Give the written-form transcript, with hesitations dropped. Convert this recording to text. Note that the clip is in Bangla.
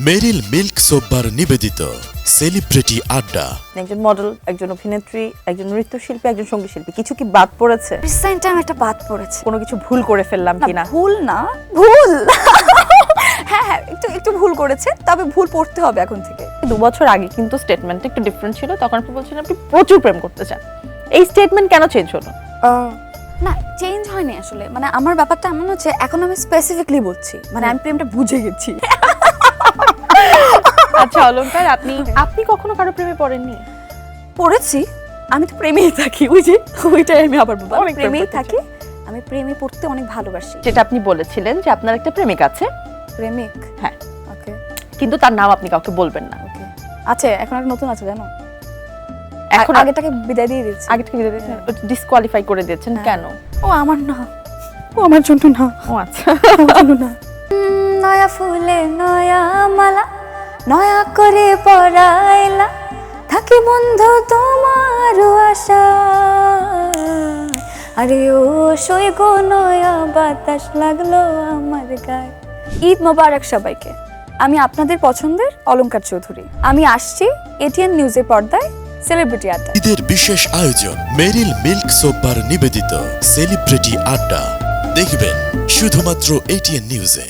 মেরিল মিল্ক সোপবার নিবেদিত সেলিব্রিটি আড্ডা। একজন মডেল, একজন অভিনেত্রী, একজন নৃত্যশিল্পী, একজন সঙ্গীত শিল্পী, কিছু কি বাদ পড়েছে? রিসেন্ট টাইম একটা বাদ পড়েছে। কোনো কিছু ভুল করে ফেললাম কিনা? ভুল না, ভুল হ্যাঁ হ্যাঁ, একটু ভুল করেছে, তবে ভুল পড়তে হবে এখন থেকে। 2 বছর আগে কিন্তু স্টেটমেন্টটা একটু ডিফারেন্ট ছিল। তখন আপনি বলছিলেন আপনি প্রচুর প্রেম করতে চান। এই স্টেটমেন্ট কেন চেঞ্জ হলো? না, চেঞ্জ হয়নি আসলে। মানে আমার ব্যাপারটা এমন হচ্ছে, এখন আমি স্পেসিফিকলি বলছি, মানে আমি প্রেমটা বুঝে গেছি। আচ্ছা অলংকার, আপনি কখনো কারো প্রেমে পড়েননি? পড়েছি, আমি তো প্রেমেই থাকি। ওইটাই আমি আবার বলবো, অনেক প্রেম প্রেমেই করতে থাকি। আমি প্রেমে পড়তে অনেক ভালোবাসি। যেটা আপনি বলেছিলেন যে আপনার একটা প্রেমিক আছে। প্রেমিক? হ্যাঁ, ওকে। কিন্তু তার নাম আপনি কাউকে বলবেন না। ওকে, আছে, এখন একটা নতুন আছে জানো। এখন আগেটাকে বিদায় দিয়ে দিয়েছি। আগে থেকে দিয়েছেন, ডিসকোয়ালিফাই করে দিয়েছেন। কেন? ও আমার না, ও আমার জন্য না। ও আচ্ছা, আমার জন্য না। নয়া ফুলে নয়া মালা নয়া করে পরাইলা, থাকি বন্ধু তোমার আশা। আরে ও সই গো, নয়া বাতাস লাগলো আমার গায়ে। ঈদ মোবারক সবাইকে। আমি আপনাদের পছন্দের অলংকার চৌধুরী। আমি আসছি এটিএন নিউজের পর্দায় সেলিব্রিটি আড্ডা। ঈদের বিশেষ আয়োজন মেরিল মিল্ক সোপবার নিবেদিত সেলিব্রিটি আড্ডা। দেখবেন শুধুমাত্র এটিএন নিউজে।